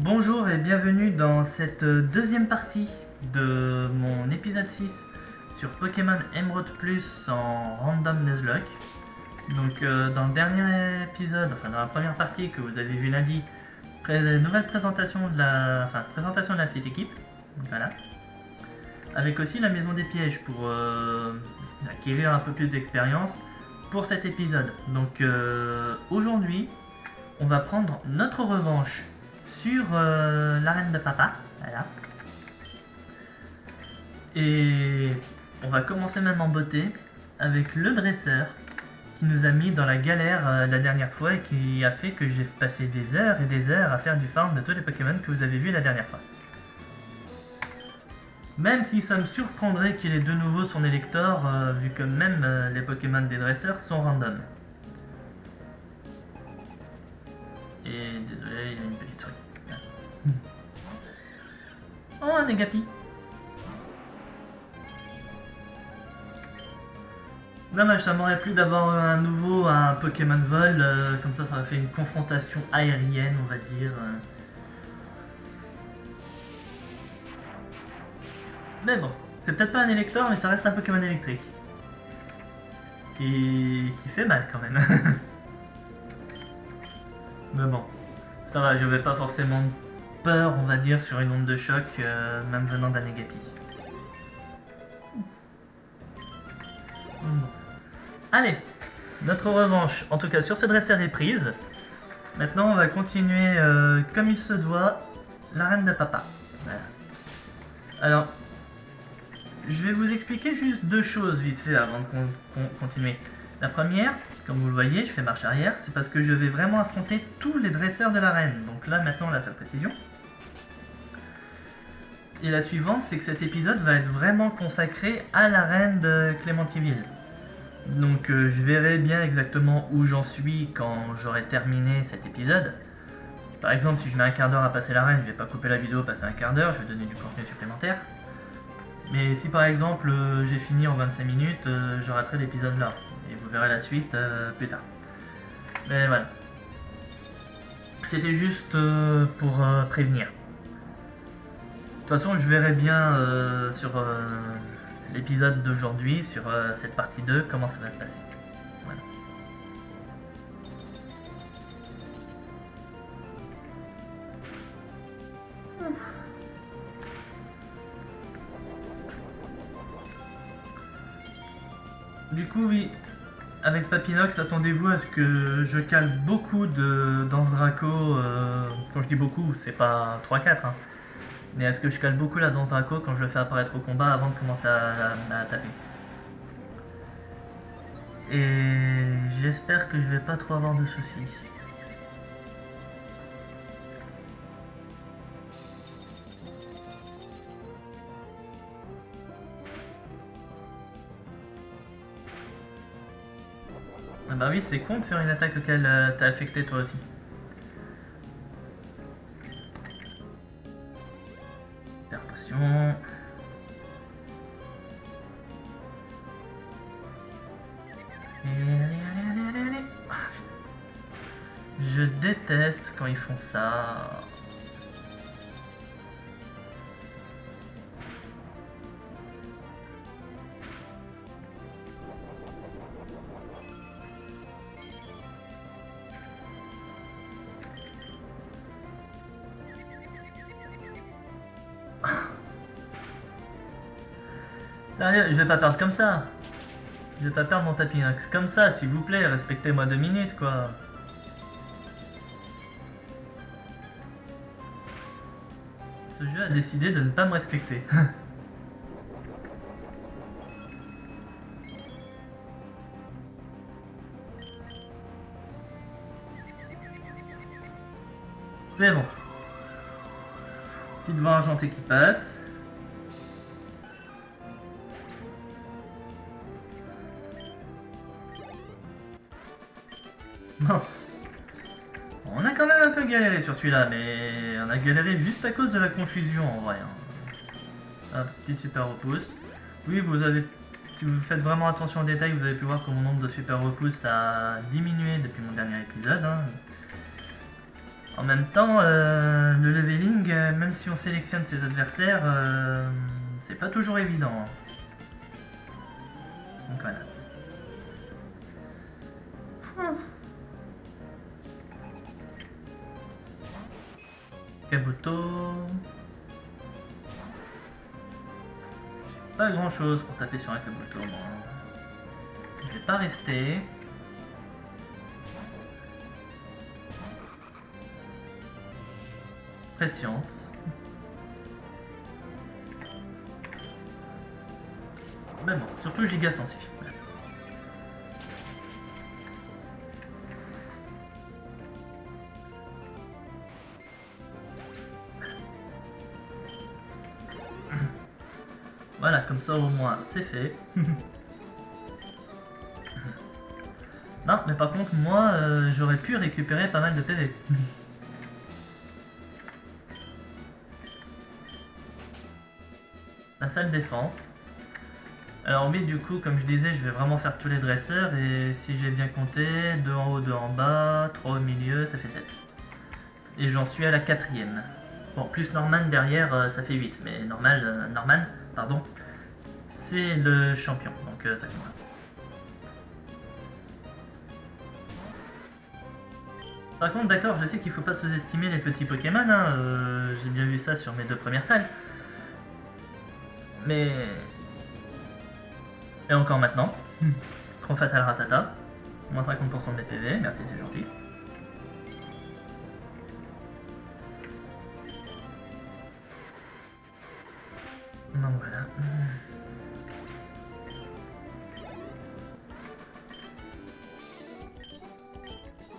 Bonjour et bienvenue dans cette deuxième partie de mon épisode 6 sur Pokémon Emerald Plus en Random Nuzlocke. Donc dans le dernier épisode, enfin dans la première partie que vous avez vu lundi, nouvelle présentation de présentation de la petite équipe, voilà. Avec aussi la maison des pièges pour acquérir un peu plus d'expérience pour cet épisode. Donc aujourd'hui, on va prendre notre revanche sur l'arène de papa, voilà. Et on va commencer même en beauté avec le dresseur qui nous a mis dans la galère la dernière fois et qui a fait que j'ai passé des heures et des heures à faire du farm de tous les Pokémon que vous avez vus la dernière fois. Même si ça me surprendrait qu'il ait de nouveau son élector, vu que même les Pokémon des dresseurs sont random. Et désolé, il y a une petite souris. Oh, un Negapi. Dommage, ça m'aurait plu d'avoir un Pokémon vol, comme ça aurait fait une confrontation aérienne, on va dire. Mais bon, c'est peut-être pas un élector, mais ça reste un Pokémon électrique. Qui fait mal quand même. Mais bon, ça va, je vais pas forcément peur, on va dire, sur une onde de choc, même venant d'un Negapi. Allez, notre revanche, en tout cas sur ce dresseur est prise. Maintenant, on va continuer comme il se doit, l'arène de papa. Voilà. Alors, je vais vous expliquer juste deux choses vite fait avant de continuer. La première, comme vous le voyez, je fais marche arrière, c'est parce que je vais vraiment affronter tous les dresseurs de l'arène. Donc là, maintenant, la seule précision. Et la suivante, c'est que cet épisode va être vraiment consacré à l'arène de Clémentiville. Donc je verrai bien exactement où j'en suis quand j'aurai terminé cet épisode. Par exemple, si je mets un quart d'heure à passer l'arène, je vais pas couper la vidéo, passer un quart d'heure, je vais donner du contenu supplémentaire. Mais si par exemple j'ai fini en 25 minutes, je raterai l'épisode là. Et vous verrez la suite plus tard. Mais voilà. C'était juste pour prévenir. De toute façon, je verrai bien sur l'épisode d'aujourd'hui, sur cette partie 2, comment ça va se passer. Voilà. Du coup, oui, avec Papinox, attendez-vous à ce que je cale beaucoup de danse Draco. Quand je dis beaucoup, c'est pas 3-4, hein. Mais est-ce que je cale beaucoup la danse Draco quand je le fais apparaître au combat avant de commencer à taper. Et j'espère que je vais pas trop avoir de soucis. Ah bah oui, c'est con de faire une attaque auquel t'as affecté toi aussi. Faire potion. Allez. Ah, je déteste quand ils font ça. Sérieux, je vais pas perdre comme ça. Je vais pas perdre mon Papinox comme ça, s'il vous plaît, respectez-moi 2 minutes, quoi. Ce jeu a décidé de ne pas me respecter. C'est bon. Petite voix argentée qui passe. Bon. On a quand même un peu galéré sur celui-là, mais on a galéré juste à cause de la confusion en vrai. Un petit super repousse. Oui, si vous faites vraiment attention aux détails, vous avez pu voir que mon nombre de super repousses a diminué depuis mon dernier épisode. En même temps, le level même si on sélectionne ses adversaires, c'est pas toujours évident. Hein. Donc voilà. Kabuto. J'ai pas grand chose pour taper sur un Kabuto, moi. Je vais pas rester. Prescience. Ben bon, surtout giga sensi. Voilà, comme ça au moins c'est fait. Non, mais par contre, moi, j'aurais pu récupérer pas mal de PV. La salle défense. Alors oui, du coup, comme je disais, je vais vraiment faire tous les dresseurs, et si j'ai bien compté, 2 en haut, 2 en bas, 3 au milieu, ça fait 7. Et j'en suis à la 4ème. Bon, plus Norman derrière, ça fait 8, mais Norman, pardon, c'est le champion, donc ça compte. Par contre, d'accord, je sais qu'il faut pas sous-estimer les petits Pokémon, hein, j'ai bien vu ça sur mes 2 premières salles. Mais... Et encore maintenant. Trop fatal ratata. Moins 50% de mes PV, merci, c'est gentil. Donc voilà.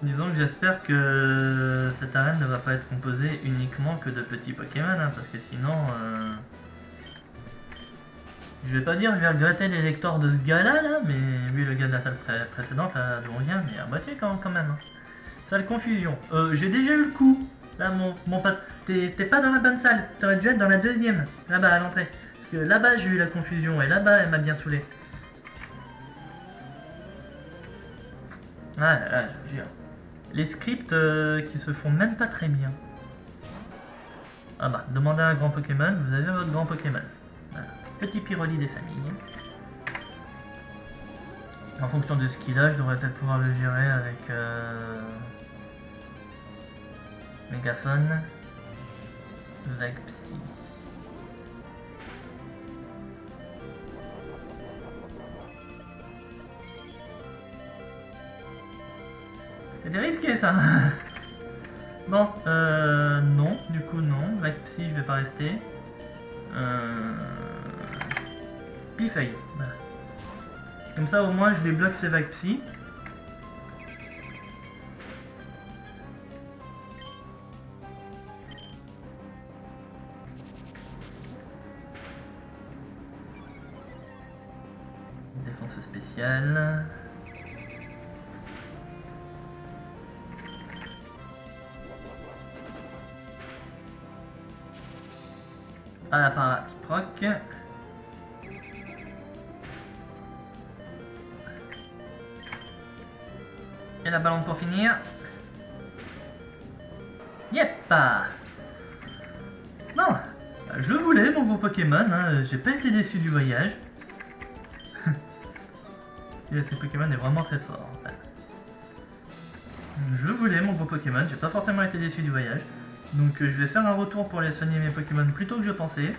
Disons que j'espère que cette arène ne va pas être composée uniquement que de petits Pokémon, hein, parce que sinon... Je vais pas dire je vais regretter les lecteurs de ce gars-là, là, mais lui, le gars de la salle précédente, là d'où on vient, mais à moitié quand même. Hein. Salle confusion. J'ai déjà eu le coup. Là, mon pote, t'es pas dans la bonne salle. T'aurais dû être dans la 2ème, là-bas, à l'entrée. Parce que là-bas, j'ai eu la confusion, et là-bas, elle m'a bien saoulé. Ah là, je vous jure. Les scripts qui se font même pas très bien. Ah bah, demandez à un grand Pokémon, vous avez votre grand Pokémon. Voilà. Petit Pyroli des familles. En fonction de ce qu'il a, je devrais peut-être pouvoir le gérer avec Mégaphone, Vagpsy. C'était risqué ça. Bon, non, du coup non. Vagpsy, je vais pas rester. Pifeuille. Voilà. Comme ça au moins je les bloque ces Vagpsy. Défense spéciale. Ah la para qui proc. Et la ballon pour finir. Yep. Non, je voulais mon gros Pokémon, hein. J'ai pas été déçu du voyage. Ce Pokémon est vraiment très fort. En fait. Je voulais mon gros Pokémon, j'ai pas forcément été déçu du voyage. Donc je vais faire un retour pour les soigner mes Pokémon plus tôt que je pensais.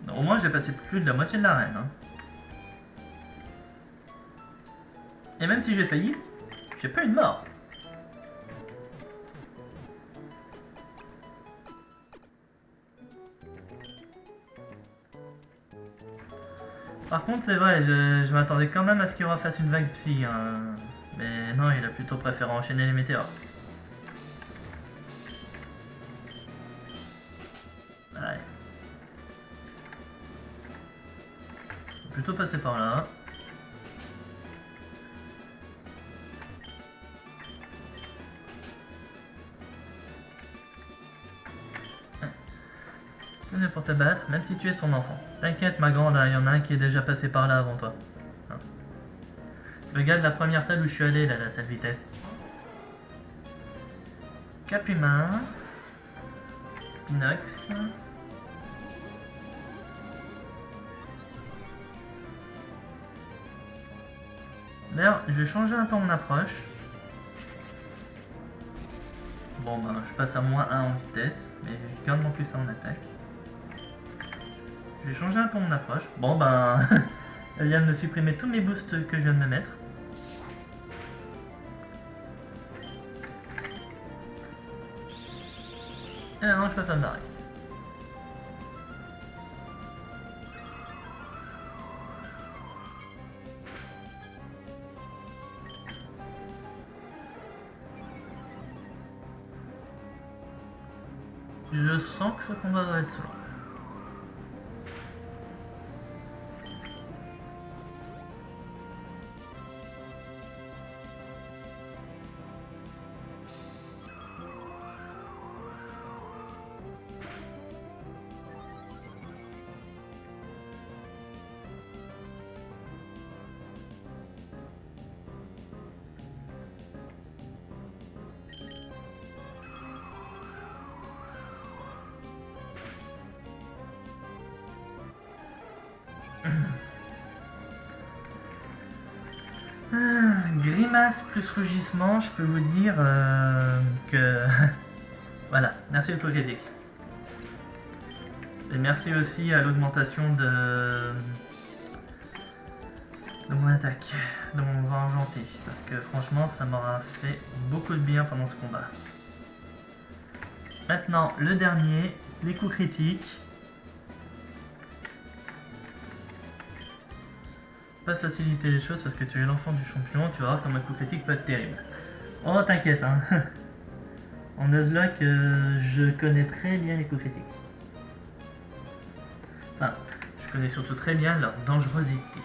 Au moins j'ai passé plus de la moitié de l'arène. Hein. Et même si j'ai failli, j'ai pas eu de mort. Par contre c'est vrai, je m'attendais quand même à ce qu'il refasse une vague psy. Hein. Mais non, il a plutôt préféré enchaîner les météores. Ouais. Faut plutôt passer par là. Venez pour te battre, même si tu es son enfant. T'inquiète ma grande, il y en a un qui est déjà passé par là avant toi. Hein. Le gars de la première salle où je suis allé, là, la salle vitesse. Capumain, Pinox. D'ailleurs, je vais changer un peu mon approche. Bon, ben, je passe à -1 en vitesse, mais je garde mon plus en attaque. Je vais changer un peu mon approche. Bon, ben, elle vient de me supprimer tous mes boosts que je viens de me mettre. Et maintenant, je peux pas me barrer. Je sens que ce combat va être solo. Grimace plus rugissement, je peux vous dire que... Voilà, merci le coup critique. Et merci aussi à l'augmentation de mon attaque, de mon bras argenté, parce que franchement ça m'aura fait beaucoup de bien pendant ce combat. Maintenant, le dernier, les coups critiques. Pas faciliter les choses parce que tu es l'enfant du champion, tu vas voir comme un coup critique peut être terrible. Oh t'inquiète hein. En Nuzlocke, je connais très bien les coups critiques. Enfin, je connais surtout très bien leur dangerosité.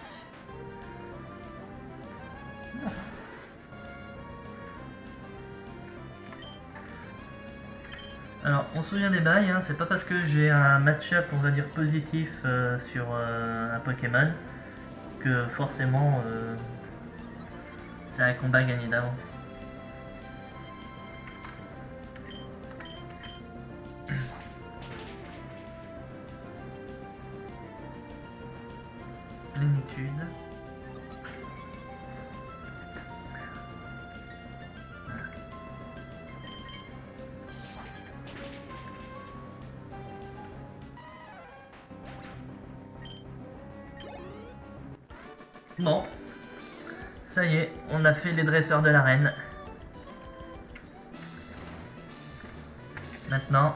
Alors, on se souvient des bails, hein, c'est pas parce que j'ai un match-up, on va dire, positif sur un Pokémon que forcément c'est un combat gagné d'avance. Plénitude. Bon, ça y est, on a fait les dresseurs de l'arène. Maintenant,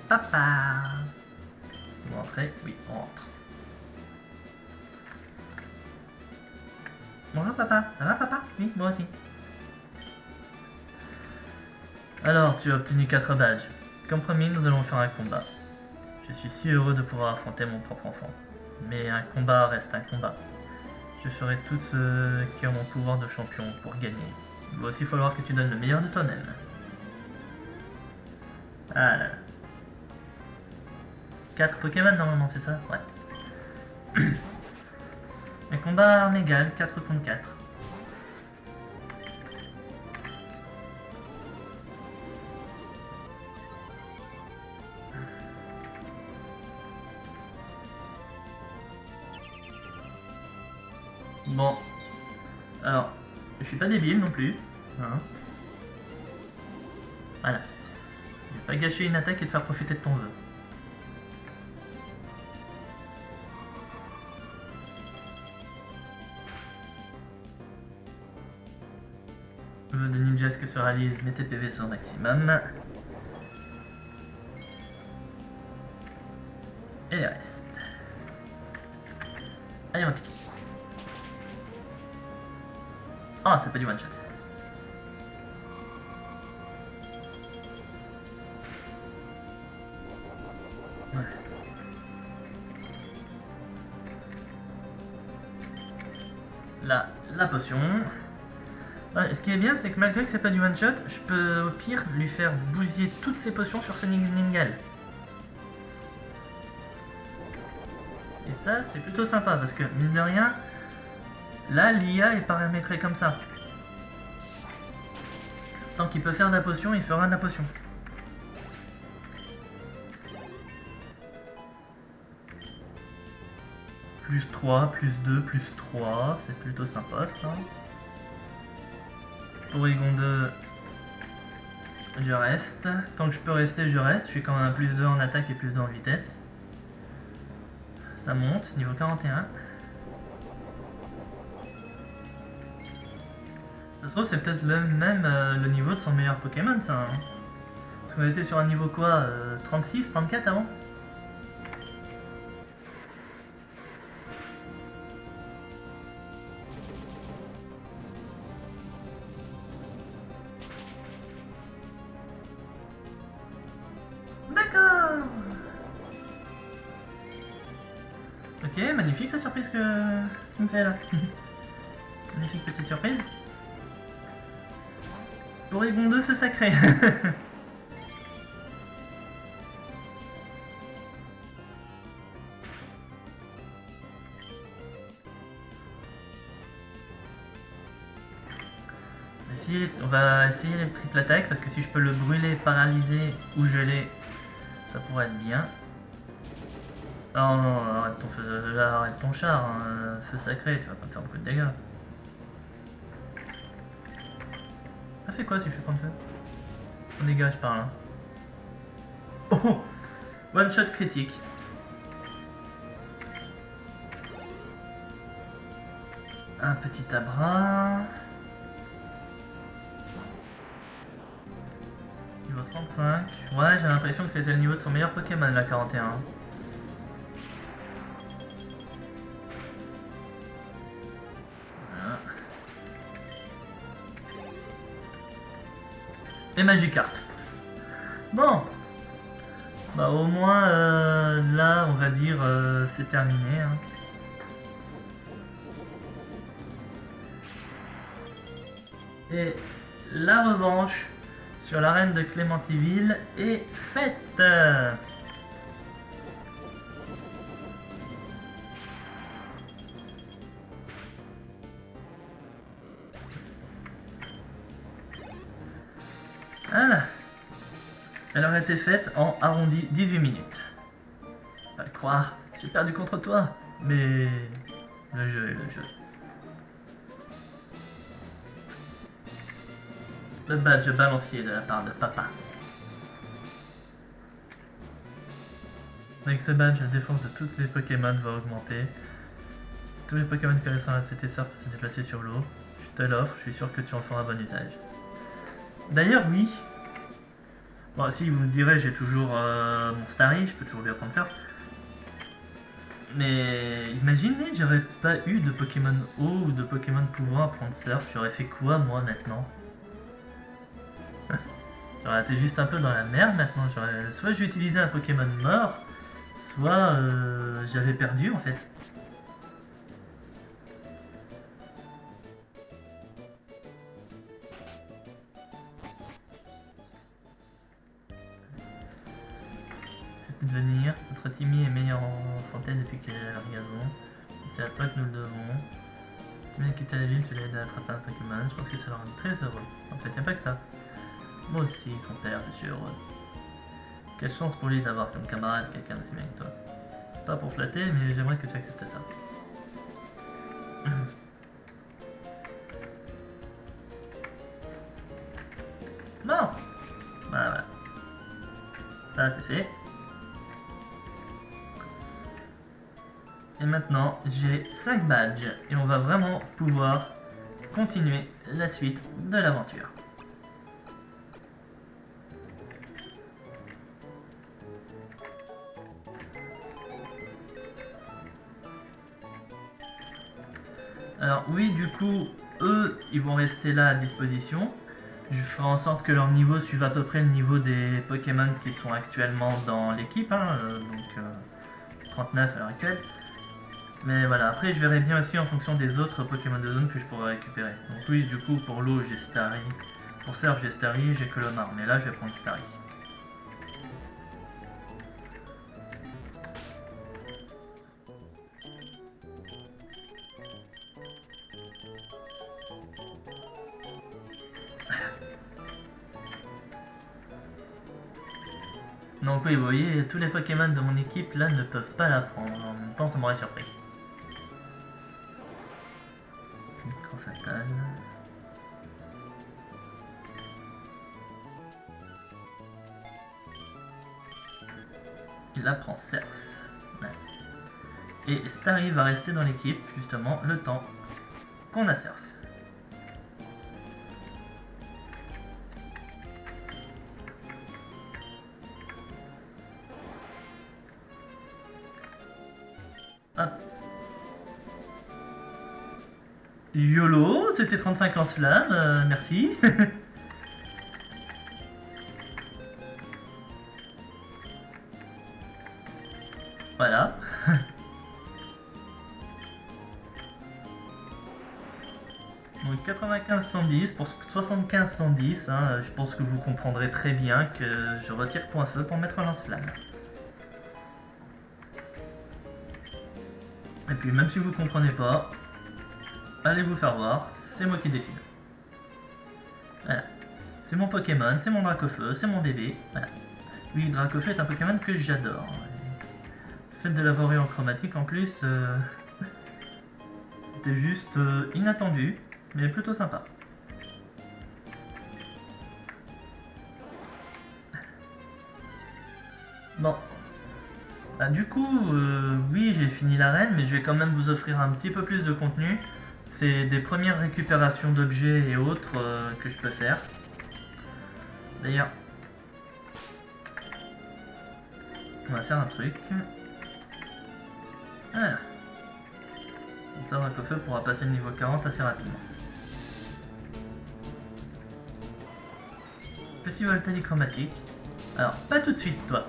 papa. Vous rentrez? Oui, on rentre. Bonjour papa, ça va papa? Oui, moi aussi. Alors, tu as obtenu 4 badges. Comme promis, nous allons faire un combat. Je suis si heureux de pouvoir affronter mon propre enfant. Mais un combat reste un combat. Je ferai tout ce qui est en mon pouvoir de champion pour gagner. Il va aussi falloir que tu donnes le meilleur de toi-même. Ah là là. 4 Pokémon normalement, c'est ça? Ouais. Un combat armes égales, 4 contre 4. Bon. Alors, je suis pas débile non plus. Hein. Voilà. Je vais pas gâcher une attaque et te faire profiter de ton vœu. Vœu de Ninjask se réalise, mes TPV sont au maximum. Et les restes. Allez, on pique. Ah, c'est pas du one shot. Ouais. Là, la potion. Ouais, ce qui est bien, c'est que malgré que c'est pas du one shot, je peux au pire lui faire bousiller toutes ses potions sur ce Ningal. Et ça, c'est plutôt sympa parce que, mine de rien, là, l'IA est paramétrée comme ça. Tant qu'il peut faire de la potion, il fera de la potion. Plus 3, plus 2, plus 3, c'est plutôt sympa ça. Porygon 2, je reste. Tant que je peux rester, je reste. Je suis quand même à plus 2 en attaque et plus 2 en vitesse. Ça monte, niveau 41. Ça se trouve, c'est peut-être même le niveau de son meilleur Pokémon, ça. Hein. Parce qu'on était sur un niveau quoi 36, 34 avant. D'accord. Ok, magnifique la surprise que tu me fais là. Magnifique petite surprise. Porygon 2, feu sacré. On va essayer les triple attaques parce que si je peux le brûler, paralyser ou geler, ça pourrait être bien. Non, non, arrête ton char, hein, feu sacré, tu vas pas me faire beaucoup de dégâts. Ça fait quoi si je fais prendre feu? On dégage par là. Oh! One shot critique. Un petit abra. Niveau 35. Ouais, j'ai l'impression que c'était le niveau de son meilleur Pokémon, la 41. Voilà. Et Magikarp. Bon. Bah au moins, là, on va dire, c'est terminé. Hein. Et la revanche sur l'arène de Clémentiville est faite. Voilà. Elle aurait été faite en arrondi 18 minutes. Pas le croire, j'ai perdu contre toi, mais le jeu est le jeu. Le badge balancier de la part de papa. Avec ce badge, la défense de tous les Pokémon va augmenter. Tous les Pokémon connaissant la CTSR peuvent se déplacer sur l'eau. Je te l'offre, je suis sûr que tu en feras bon usage. D'ailleurs, oui. Bon, si vous me direz, j'ai toujours mon Starry, je peux toujours lui apprendre surf. Mais imaginez, j'aurais pas eu de Pokémon eau ou de Pokémon pouvant apprendre surf, j'aurais fait quoi moi maintenant? J'aurais été juste un peu dans la merde maintenant. Soit j'ai utilisé un Pokémon mort, soit j'avais perdu en fait. C'est de venir. Notre Timmy est meilleur en santé depuis qu'il est à l'orgasme. C'est à toi que nous le devons. Timmy a quitté la ville, tu l'as aidé à attraper un Pokémon. Je pense que ça l'a rendu très heureux. En fait, y'a pas que ça. Moi aussi, son père, je suis heureux. Quelle chance pour lui d'avoir comme camarade quelqu'un d'aussi bien que toi. Pas pour flatter, mais j'aimerais que tu acceptes ça. Bon. Bah voilà. Ça c'est fait. Et maintenant, j'ai 5 badges et on va vraiment pouvoir continuer la suite de l'aventure. Alors oui, du coup, eux, ils vont rester là à disposition. Je ferai en sorte que leur niveau suive à peu près le niveau des Pokémon qui sont actuellement dans l'équipe, hein, donc 39 à l'heure actuelle. Mais voilà, après je verrai bien aussi en fonction des autres Pokémon de zone que je pourrais récupérer. Donc oui, du coup, pour l'eau, j'ai Starry. Pour Surf, j'ai Starry, j'ai Colomar. Mais là, je vais prendre Starry. Donc oui, vous voyez, tous les Pokémon de mon équipe là ne peuvent pas la prendre. En même temps, ça m'aurait surpris. Micro fatal. Il apprend Surf. Ouais. Et Starry va rester dans l'équipe, justement, le temps qu'on a Surf. Hop. YOLO, c'était 35 lance-flammes, merci. Voilà. Donc 95-110 pour 75-110, hein, je pense que vous comprendrez très bien que je retire point feu pour mettre un lance-flamme. Et puis même si vous comprenez pas, allez vous faire voir, c'est moi qui décide. Voilà. C'est mon Pokémon, c'est mon Dracofeu, c'est mon bébé. Voilà. Oui, Dracofeu est un Pokémon que j'adore. Le fait de l'avoir eu en chromatique en plus, c'était juste inattendu, mais plutôt sympa. Bon. Bah, du coup, oui, j'ai fini l'arène, mais je vais quand même vous offrir un petit peu plus de contenu. C'est des premières récupérations d'objets et autres que je peux faire. D'ailleurs, on va faire un truc. Voilà. Comme ça, Dracofeu pourra passer le niveau 40 assez rapidement. Petit Voltaic chromatique. Alors, pas tout de suite, toi.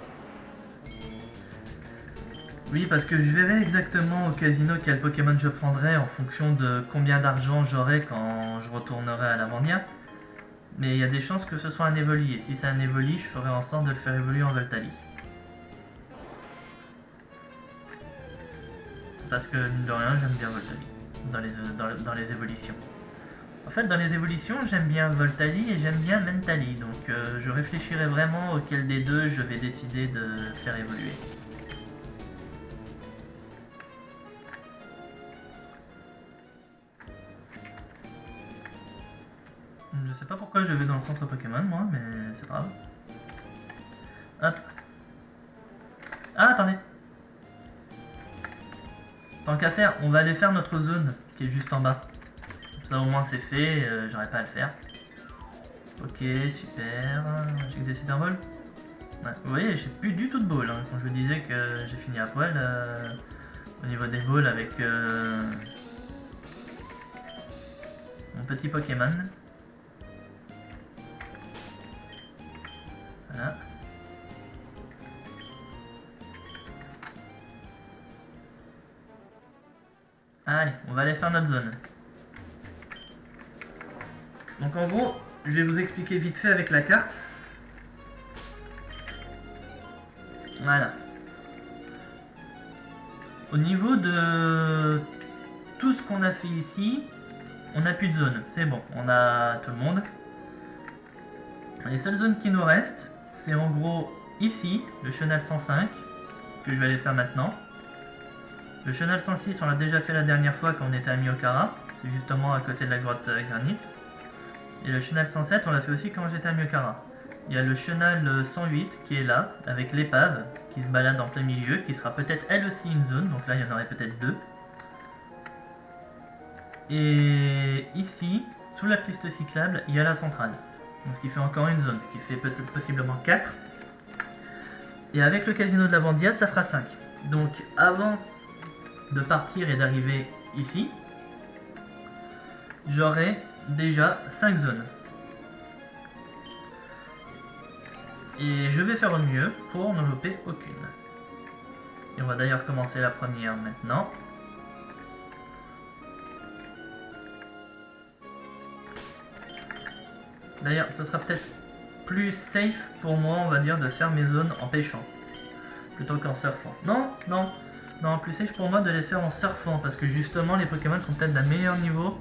Oui, parce que je verrai exactement au casino quel Pokémon je prendrai en fonction de combien d'argent j'aurai quand je retournerai à Lavandia. Mais il y a des chances que ce soit un Evoli, et si c'est un Evoli, je ferai en sorte de le faire évoluer en Voltali. Parce que, mine de rien, j'aime bien Voltali, dans les évolutions. En fait, dans les évolutions, j'aime bien Voltali et j'aime bien Mentali, donc je réfléchirai vraiment auquel des deux je vais décider de faire évoluer. Je sais pas pourquoi je vais dans le centre Pokémon, moi, mais c'est pas grave. Hop. Ah, attendez. Tant qu'à faire, on va aller faire notre zone, qui est juste en bas. Comme ça, au moins, c'est fait, j'aurais pas à le faire. Ok, super. J'ai que des super balls. Ouais, vous voyez, j'ai plus du tout de balls. Hein. Quand je vous disais que j'ai fini à poil, au niveau des balls avec mon petit Pokémon. Voilà. Allez, on va aller faire notre zone. Donc en gros, je vais vous expliquer vite fait avec la carte. Voilà. Au niveau de tout ce qu'on a fait ici, on n'a plus de zone. C'est bon, on a tout le monde. Les seules zones qui nous restent, c'est en gros ici, le chenal 105, que je vais aller faire maintenant. Le chenal 106, on l'a déjà fait la dernière fois quand on était à Miokara. C'est justement à côté de la grotte granite. Et le chenal 107, on l'a fait aussi quand j'étais à Miokara. Il y a le chenal 108 qui est là, avec l'épave qui se balade en plein milieu, qui sera peut-être elle aussi une zone, donc là il y en aurait peut-être deux. Et ici, sous la piste cyclable, il y a la centrale. Donc, ce qui fait encore une zone, ce qui fait peut-être possiblement 4. Et avec le casino de Lavandia, ça fera 5. Donc avant de partir et d'arriver ici, j'aurai déjà 5 zones. Et je vais faire au mieux pour n'en louper aucune. Et on va d'ailleurs commencer la première maintenant. D'ailleurs, ce sera peut-être plus safe pour moi, on va dire, de faire mes zones en pêchant. Plutôt qu'en surfant. Non, non, non, plus safe pour moi de les faire en surfant. Parce que justement, les Pokémon sont peut-être d'un meilleur niveau.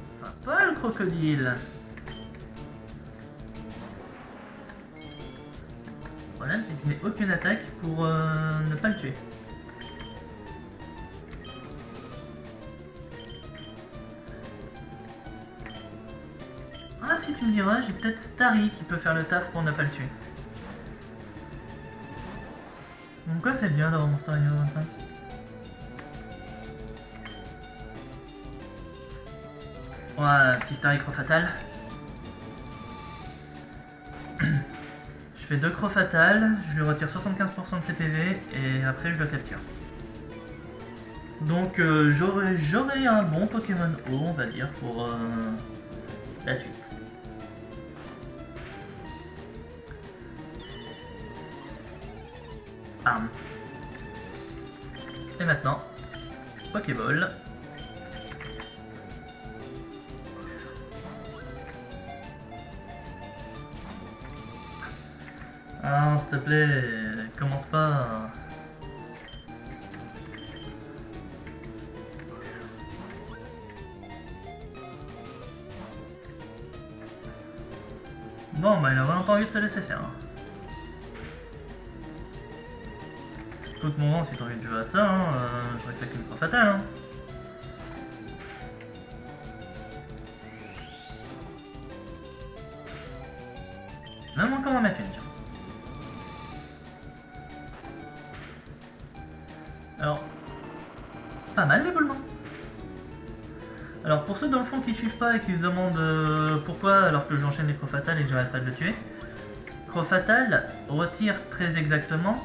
Sympa le crocodile. problème, c'est qu'il met aucune attaque pour ne pas le tuer. Ah, si tu me diras, j'ai peut-être Starry qui peut faire le taf pour ne pas le tuer. Donc quoi, c'est bien d'avoir mon Starry niveau 25. Ouais, petit Starry Croc Fatal. Je fais 2 crocs fatales, je lui retire 75% de ses PV et après je le capture. Donc j'aurai un bon Pokémon haut, on va dire, pour la suite. Bam. Et maintenant, Pokéball. Ah, s'il te plaît, commence pas. Bon, bah il a vraiment pas envie de se laisser faire. Écoute mon vent, si t'as envie de jouer à ça, je réclame une croix fatale. Hein. Même encore en mettre une, tiens. Alors, pas mal l'éboulement. Alors pour ceux dans le fond qui suivent pas et qui se demandent pourquoi alors que j'enchaîne les crocs fatales et que j'arrête pas de le tuer, croc fatal retire très exactement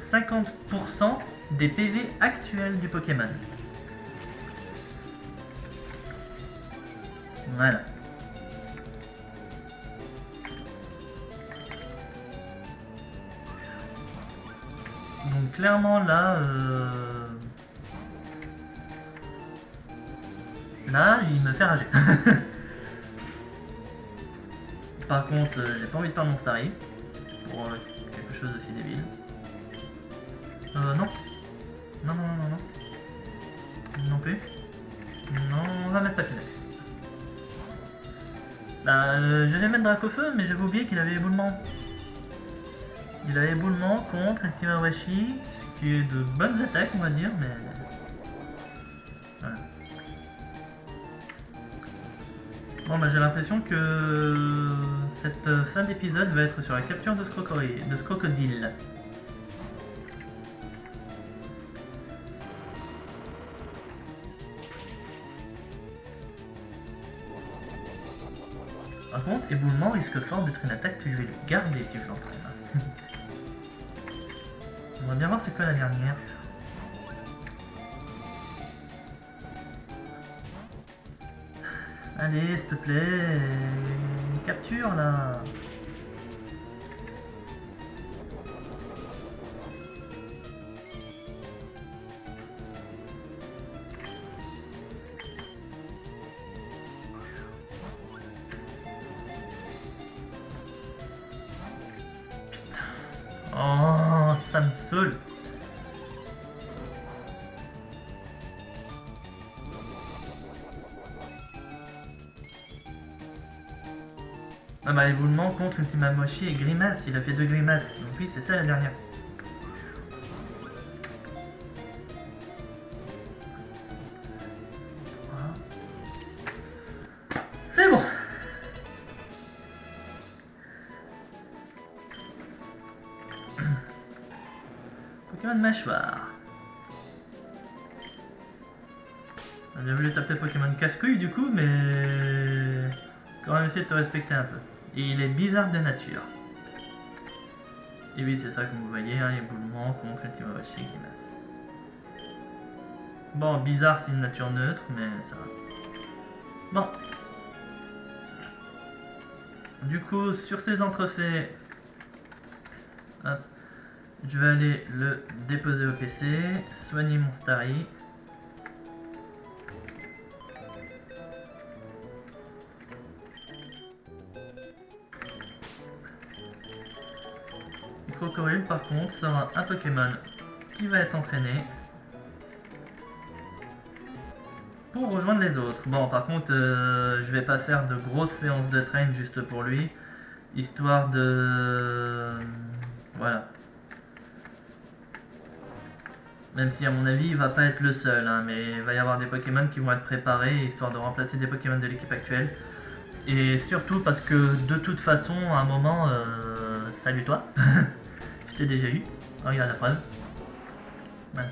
50% des PV actuels du Pokémon. Voilà. Donc clairement là, là il me fait rager. Par contre, j'ai pas envie de perdre mon Starry pour quelque chose d'aussi débile. Non. Non. Non plus. Non, on va mettre Papinax. Bah, je vais mettre Dracofeu, mais j'avais oublié qu'il avait éboulement. Il a éboulement contre Timawashi, ce qui est de bonnes attaques, on va dire, mais... Voilà. Bon, bah j'ai l'impression que cette fin d'épisode va être sur la capture de ce crocodile. Par contre, éboulement risque fort d'être une attaque que je vais lui garder si je l'entraîne. On va bien voir c'est quoi la dernière. Allez, s'il te plaît, capture là. Oh, ça me saoule. Ah bah éboulement contre Ultima Moshi et Grimace, il a fait 2 grimaces, donc oui c'est ça la dernière. Voilà. C'est bon. Pokémon mâchoire. On a voulu taper Pokémon casse-couille du coup, mais quand même essayer de te respecter un peu. Et il est bizarre de nature. Et oui, c'est ça que vous voyez, hein, éboulement contre Ultima Moshi et Grimace. Bon, bizarre c'est une nature neutre, mais ça va. Bon. Du coup, sur ces entrefaits, hop, je vais aller le déposer au PC, soigner mon Starry. Crocodile par contre sera un Pokémon qui va être entraîné pour rejoindre les autres. Bon par contre je vais pas faire de grosses séances de train juste pour lui, histoire de Voilà. Même si à mon avis il va pas être le seul, hein, mais il va y avoir des Pokémon qui vont être préparés histoire de remplacer des Pokémon de l'équipe actuelle. Et surtout parce que de toute façon, à un moment, salut toi, je t'ai déjà eu, regarde la preuve. Ouais.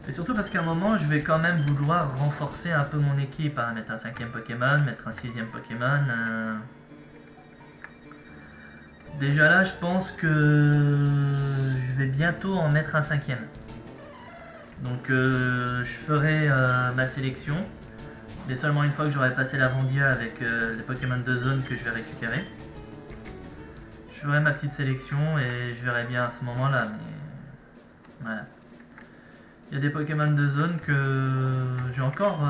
Et surtout parce qu'à un moment, je vais quand même vouloir renforcer un peu mon équipe, hein, mettre un 5ème Pokémon, mettre un 6ème Pokémon. Déjà là, je pense que je vais bientôt en mettre un 5ème. Donc je ferai ma sélection, mais seulement une fois que j'aurai passé la Vandia avec les Pokémon de zone que je vais récupérer. Je ferai ma petite sélection et je verrai bien à ce moment-là, mais voilà. Il y a des Pokémon de zone que j'ai encore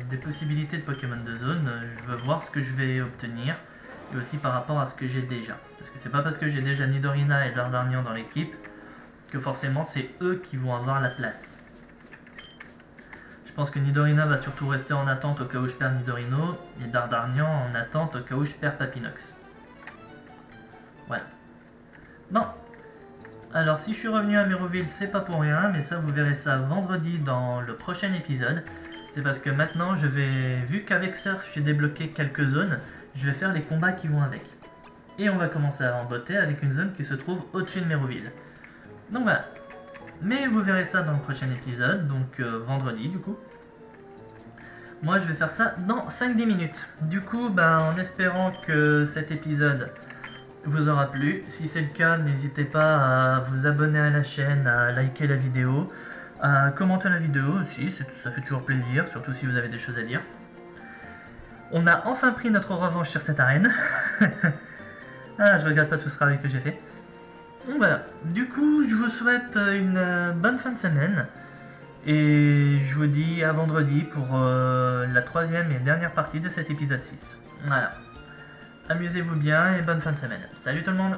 des possibilités de Pokémon de zone. Je veux voir ce que je vais obtenir et aussi par rapport à ce que j'ai déjà. Parce que c'est pas parce que j'ai déjà Nidorina et Dardarnian dans l'équipe que forcément c'est eux qui vont avoir la place. Je pense que Nidorina va surtout rester en attente au cas où je perds Nidorino et Dardarnian en attente au cas où je perds Papinox. Voilà. Bon. Alors si je suis revenu à Méroville, c'est pas pour rien, mais ça vous verrez ça vendredi dans le prochain épisode. C'est parce que maintenant je vais, vu qu'avec Surf j'ai débloqué quelques zones, je vais faire les combats qui vont avec. Et on va commencer à embotter avec une zone qui se trouve au-dessus de Méroville. Donc voilà. Mais vous verrez ça dans le prochain épisode, donc vendredi du coup. Moi je vais faire ça dans 5-10 minutes. Du coup, en espérant que cet épisode vous aura plu. Si c'est le cas, n'hésitez pas à vous abonner à la chaîne, à liker la vidéo, à commenter la vidéo aussi, ça fait toujours plaisir, surtout si vous avez des choses à dire. On a enfin pris notre revanche sur cette arène. Ah, je regrette pas tout ce travail que j'ai fait. Donc voilà, du coup, je vous souhaite une bonne fin de semaine. Et je vous dis à vendredi pour la troisième et dernière partie de cet épisode 6. Voilà. Amusez-vous bien et bonne fin de semaine. Salut tout le monde!